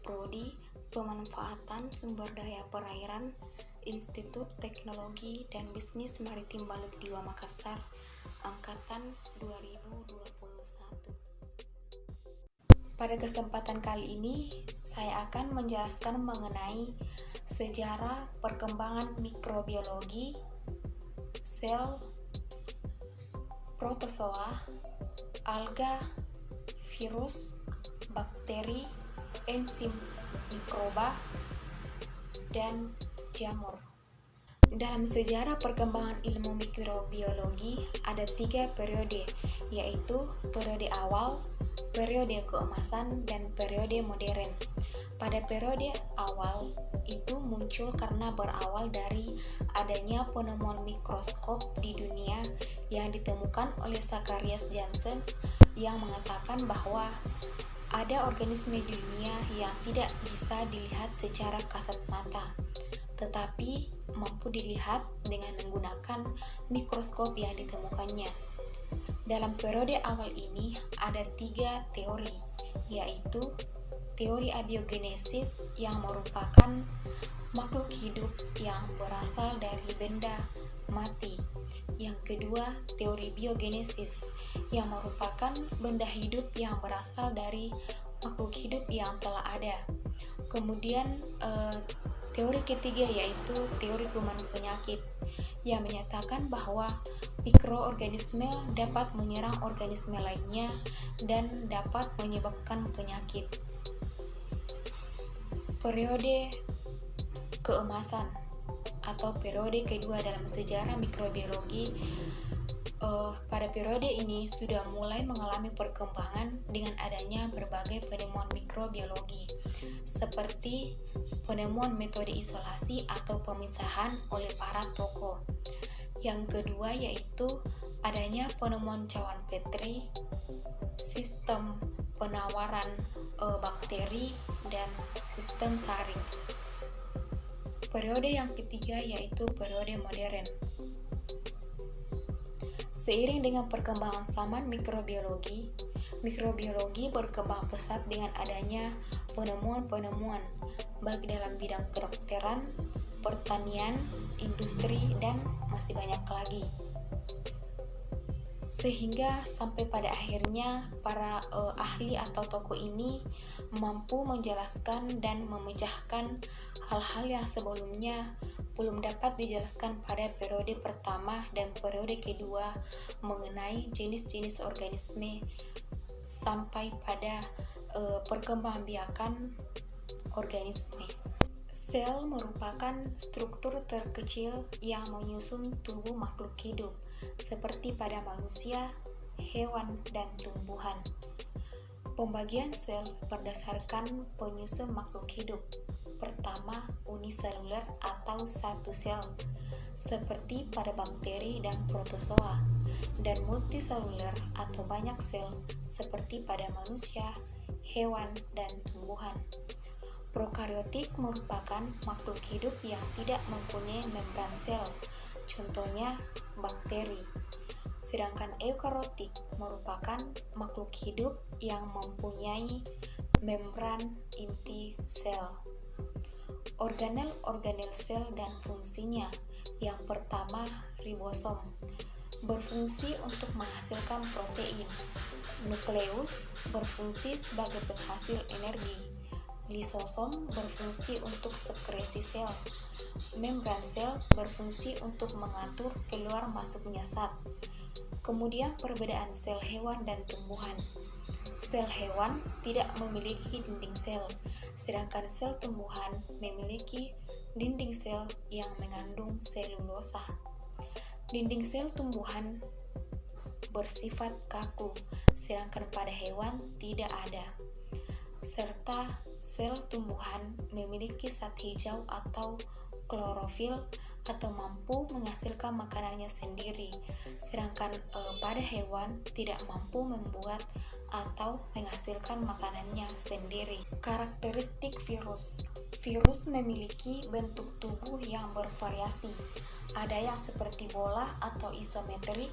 Prodi Pemanfaatan Sumber Daya Perairan Institut Teknologi dan Bisnis Maritim Baluk Diwa Makassar Angkatan 2021. Pada kesempatan kali ini saya akan menjelaskan mengenai sejarah perkembangan mikrobiologi, sel, protozoa, alga, virus, bakteri, enzim, mikroba, dan jamur. Dalam sejarah perkembangan ilmu mikrobiologi ada 3 periode, yaitu periode awal, periode keemasan, dan periode modern. Pada periode awal itu muncul karena berawal dari adanya penemuan mikroskop di dunia yang ditemukan oleh Zacharias Janssen yang mengatakan bahwa ada organisme di dunia yang tidak bisa dilihat secara kasat mata, tetapi mampu dilihat dengan menggunakan mikroskop yang ditemukannya. Dalam periode awal ini ada 3 teori, yaitu teori abiogenesis yang merupakan makhluk hidup yang berasal dari benda mati. Yang kedua, teori biogenesis yang merupakan benda hidup yang berasal dari makhluk hidup yang telah ada. Kemudian teori ketiga yaitu teori kuman penyakit yang menyatakan bahwa mikroorganisme dapat menyerang organisme lainnya dan dapat menyebabkan penyakit. Periode keemasan atau periode kedua dalam sejarah mikrobiologi, pada periode ini sudah mulai mengalami perkembangan dengan adanya berbagai penemuan mikrobiologi seperti penemuan metode isolasi atau pemisahan oleh para tokoh. Yang kedua yaitu adanya penemuan cawan Petri, sistem penawaran bakteri, dan sistem saring. Periode yang ketiga yaitu periode modern. Seiring dengan perkembangan zaman mikrobiologi berkembang pesat dengan adanya penemuan-penemuan baik dalam bidang kedokteran, pertanian, industri, dan masih banyak lagi. Sehingga sampai pada akhirnya para ahli atau tokoh ini mampu menjelaskan dan memecahkan hal-hal yang sebelumnya belum dapat dijelaskan pada periode pertama dan periode kedua mengenai jenis-jenis organisme sampai pada perkembangbiakan organisme. Sel merupakan struktur terkecil yang menyusun tubuh makhluk hidup seperti pada manusia, hewan, dan tumbuhan. Pembagian sel berdasarkan penyusun makhluk hidup. Pertama, uniseluler atau satu sel, seperti pada bakteri dan protozoa, dan multiseluler atau banyak sel, seperti pada manusia, hewan, dan tumbuhan. Prokariotik merupakan makhluk hidup yang tidak mempunyai membran sel, contohnya bakteri. Sedangkan eukariotik merupakan makhluk hidup yang mempunyai membran inti sel. Organel sel dan fungsinya. Yang pertama, ribosom berfungsi untuk menghasilkan protein. Nukleus berfungsi sebagai penghasil energi. Lisosom berfungsi untuk sekresi sel. Membran sel berfungsi untuk mengatur keluar masuknya zat. Kemudian perbedaan sel hewan dan tumbuhan. Sel hewan tidak memiliki dinding sel, sedangkan sel tumbuhan memiliki dinding sel yang mengandung selulosa. Dinding sel tumbuhan bersifat kaku, sedangkan pada hewan tidak ada. Serta sel tumbuhan memiliki zat hijau atau klorofil atau mampu menghasilkan makanannya sendiri, sedangkan pada hewan tidak mampu membuat atau menghasilkan makanannya sendiri. Karakteristik virus. Virus memiliki bentuk tubuh yang bervariasi. Ada yang seperti bola atau isometrik,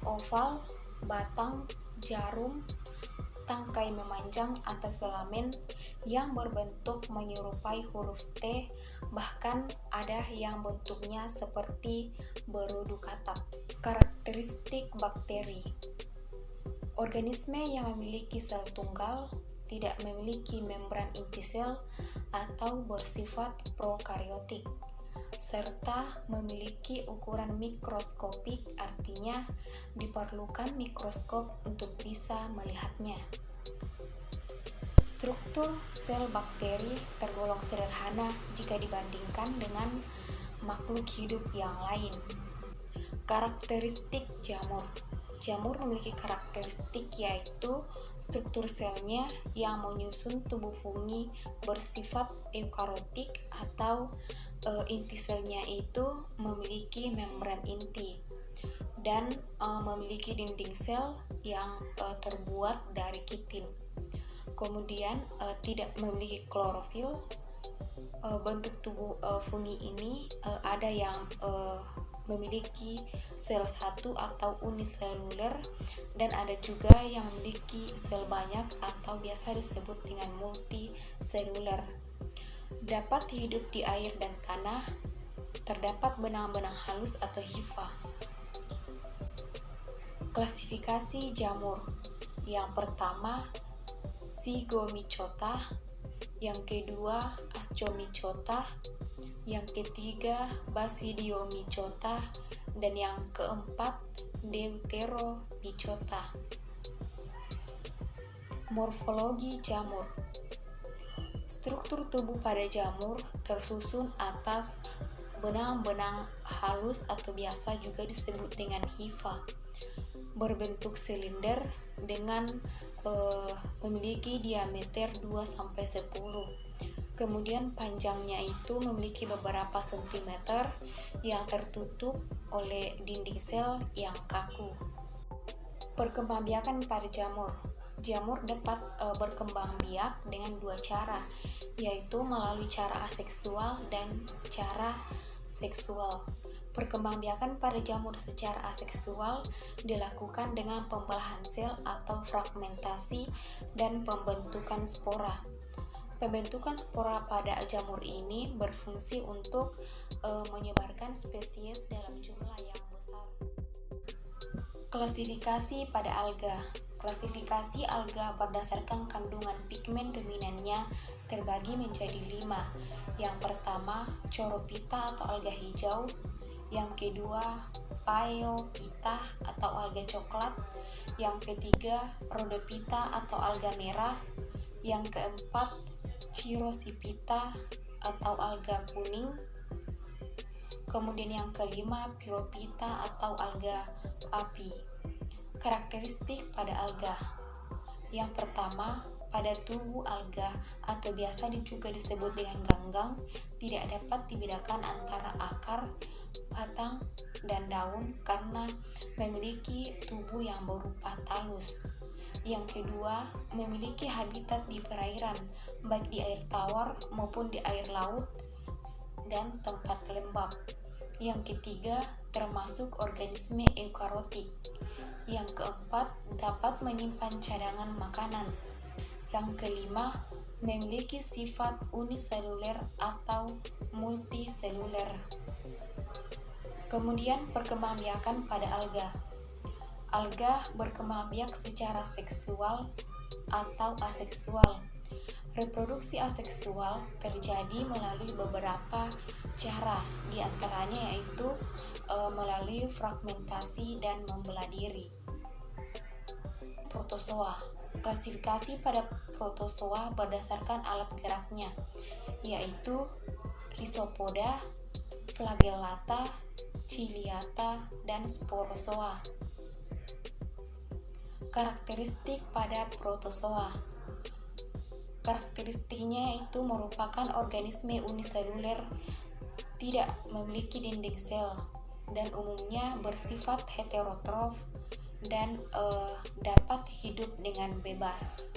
oval, batang, jarum, tangkai memanjang atau filamen yang berbentuk menyerupai huruf T, bahkan ada yang bentuknya seperti berudu katak. Karakteristik bakteri. Organisme yang memiliki sel tunggal, tidak memiliki membran inti sel atau bersifat prokariotik, serta memiliki ukuran mikroskopik, artinya diperlukan mikroskop untuk bisa melihatnya. Struktur sel bakteri tergolong sederhana jika dibandingkan dengan makhluk hidup yang lain. Karakteristik jamur. Jamur memiliki karakteristik yaitu struktur selnya yang menyusun tubuh fungi bersifat eukariotik atau inti selnya itu memiliki membran inti dan memiliki dinding sel yang terbuat dari kitin. Kemudian tidak memiliki klorofil. Bentuk tubuh fungi ini ada yang memiliki sel satu atau uniseluler dan ada juga yang memiliki sel banyak atau biasa disebut dengan multiseluler. Dapat hidup di air dan tanah. Terdapat benang-benang halus atau hifa. Klasifikasi jamur. Yang pertama, Zygomycota, yang kedua Ascomycota, yang ketiga Basidiomycota, dan yang keempat Deuteromycota. Morfologi jamur. Struktur tubuh pada jamur tersusun atas benang-benang halus atau biasa juga disebut dengan hifa, berbentuk silinder dengan memiliki diameter 2-10. Kemudian panjangnya itu memiliki beberapa sentimeter yang tertutup oleh dinding sel yang kaku. Perkembangbiakan pada jamur. Jamur dapat berkembang biak dengan dua cara, yaitu melalui cara aseksual dan cara seksual. Perkembangbiakan pada jamur secara aseksual dilakukan dengan pembelahan sel atau fragmentasi dan pembentukan spora. Pembentukan spora pada jamur ini berfungsi untuk menyebarkan spesies dalam jumlah yang besar. Klasifikasi pada alga. Klasifikasi alga berdasarkan kandungan pigmen dominannya terbagi menjadi 5. Yang pertama, Chorophyta atau alga hijau. Yang kedua, Phaeophyta atau alga coklat. Yang ketiga, Rhodophyta atau alga merah. Yang keempat, Chirosiphyta atau alga kuning. Kemudian yang kelima, Pyrophyta atau alga api. Karakteristik pada alga. Yang pertama, pada tubuh alga atau biasa juga disebut dengan ganggang, tidak dapat dibedakan antara akar, batang, dan daun karena memiliki tubuh yang berupa talus. Yang kedua, memiliki habitat di perairan, baik di air tawar maupun di air laut dan tempat lembab. Yang ketiga, termasuk organisme eukariotik. Yang keempat, dapat menyimpan cadangan makanan. Yang kelima, memiliki sifat uniseluler atau multiseluler. Kemudian perkembangbiakan pada alga. Alga berkembang biak secara seksual atau aseksual. Reproduksi aseksual terjadi melalui beberapa cara, di antaranya yaitu melalui fragmentasi dan membelah diri. Protozoa. Klasifikasi pada protozoa berdasarkan alat geraknya, yaitu Rhizopoda, Flagellata, Ciliata, dan Sporozoa. Karakteristik pada protozoa. Karakteristiknya itu merupakan organisme uniseluler, tidak memiliki dinding sel, dan umumnya bersifat heterotrof dan dapat hidup dengan bebas.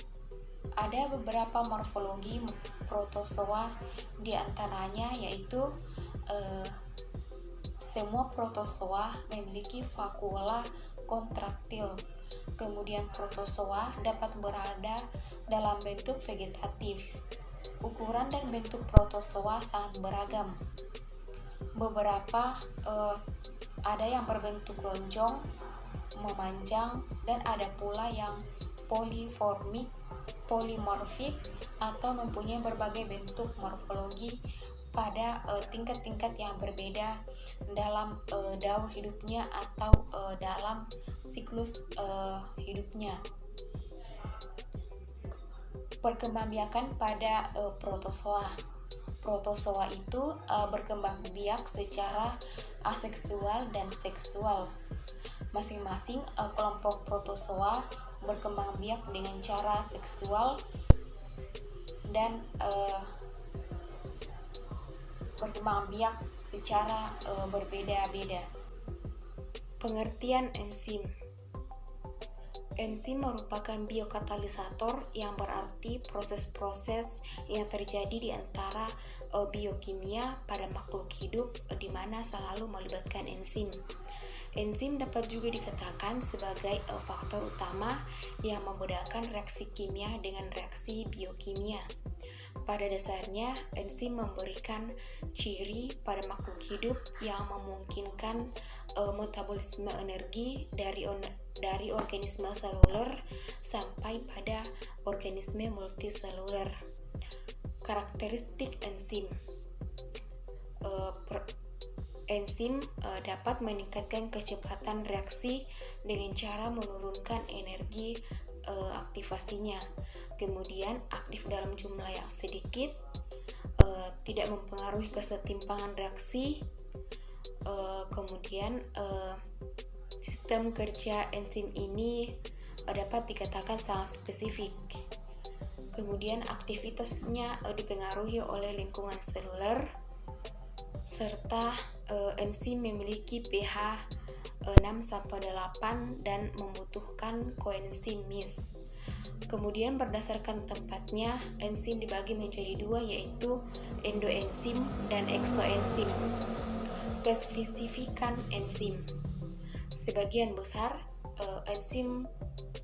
Ada beberapa morfologi protozoa, di antaranya yaitu semua protozoa memiliki vakuola kontraktil Kemudian protozoa dapat berada dalam bentuk vegetatif. Ukuran dan bentuk protozoa sangat beragam. Beberapa ada yang berbentuk lonjong, memanjang, dan ada pula yang polimorfik atau mempunyai berbagai bentuk morfologi pada tingkat-tingkat yang berbeda dalam daur hidupnya atau dalam siklus hidupnya. Perkembangbiakan pada protozoa. Protozoa itu berkembang biak secara aseksual dan seksual. Masing-masing kelompok protozoa berkembang biak dengan cara seksual dan berkembang biak secara berbeda-beda. Pengertian enzim. Enzim merupakan biokatalisator yang berarti proses-proses yang terjadi di antara biokimia pada makhluk hidup di mana selalu melibatkan enzim. Enzim dapat juga dikatakan sebagai faktor utama yang membedakan reaksi kimia dengan reaksi biokimia. Pada dasarnya, enzim memberikan ciri pada makhluk hidup yang memungkinkan metabolisme energi dari organisme seluler sampai pada organisme multiseluler. Karakteristik enzim. Enzim dapat meningkatkan kecepatan reaksi dengan cara menurunkan energi aktivasinya. Kemudian aktif dalam jumlah yang sedikit, tidak mempengaruhi kesetimpangan reaksi. Kemudian sistem kerja enzim ini dapat dikatakan sangat spesifik. Kemudian aktivitasnya dipengaruhi oleh lingkungan seluler, serta enzim memiliki pH 6-8 dan membutuhkan koenzim Mys. Kemudian berdasarkan tempatnya, enzim dibagi menjadi dua, yaitu endoenzim dan eksoenzim. Kespesifikan enzim. Sebagian besar enzim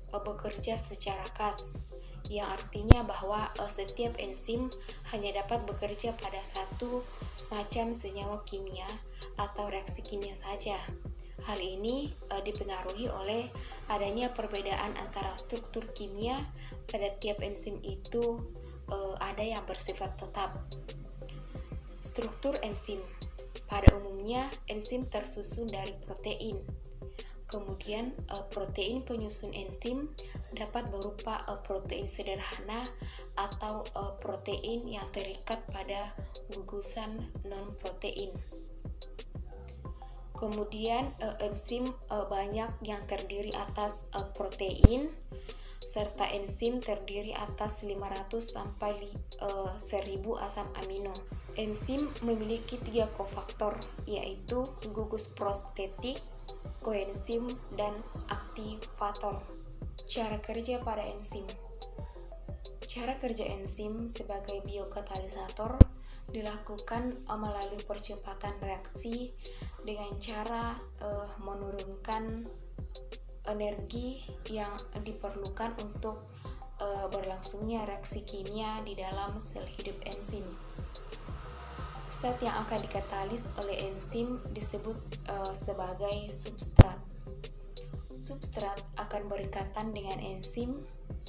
bekerja secara khas, yang artinya bahwa setiap enzim hanya dapat bekerja pada satu macam senyawa kimia atau reaksi kimia saja. Hal ini dipengaruhi oleh adanya perbedaan antara struktur kimia pada tiap enzim itu, ada yang bersifat tetap. Struktur enzim. Pada umumnya, enzim tersusun dari protein. Kemudian, protein penyusun enzim dapat berupa protein sederhana atau protein yang terikat pada gugusan non-protein. Kemudian enzim banyak yang terdiri atas protein, serta enzim terdiri atas 500 sampai 1000 asam amino. Enzim memiliki 3 kofaktor, yaitu gugus prostetik, koenzim, dan aktivator. Cara kerja pada enzim. Cara kerja enzim sebagai biokatalisator dilakukan melalui percepatan reaksi dengan cara menurunkan energi yang diperlukan untuk berlangsungnya reaksi kimia di dalam sel hidup enzim. Zat yang akan dikatalis oleh enzim disebut sebagai substrat. Substrat akan berikatan dengan enzim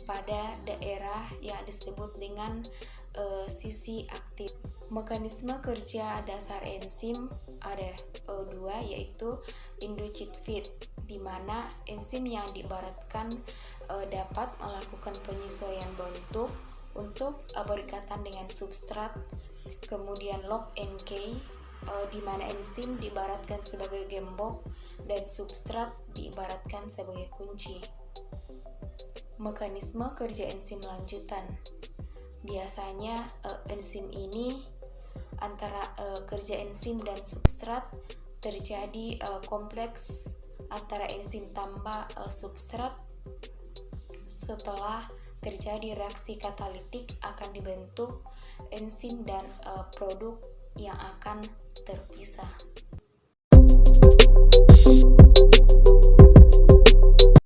pada daerah yang disebut dengan sisi aktif. Mekanisme kerja dasar enzim ada dua, yaitu induced feed, di mana enzim yang diibaratkan dapat melakukan penyesuaian bentuk untuk berikatan dengan substrat. Kemudian lock and key, di mana enzim diibaratkan sebagai gembok dan substrat diibaratkan sebagai kunci. Mekanisme kerja enzim lanjutan. Biasanya enzim ini antara kerja enzim dan substrat terjadi kompleks antara enzim tambah substrat. Setelah terjadi reaksi katalitik akan dibentuk enzim dan produk yang akan terpisah.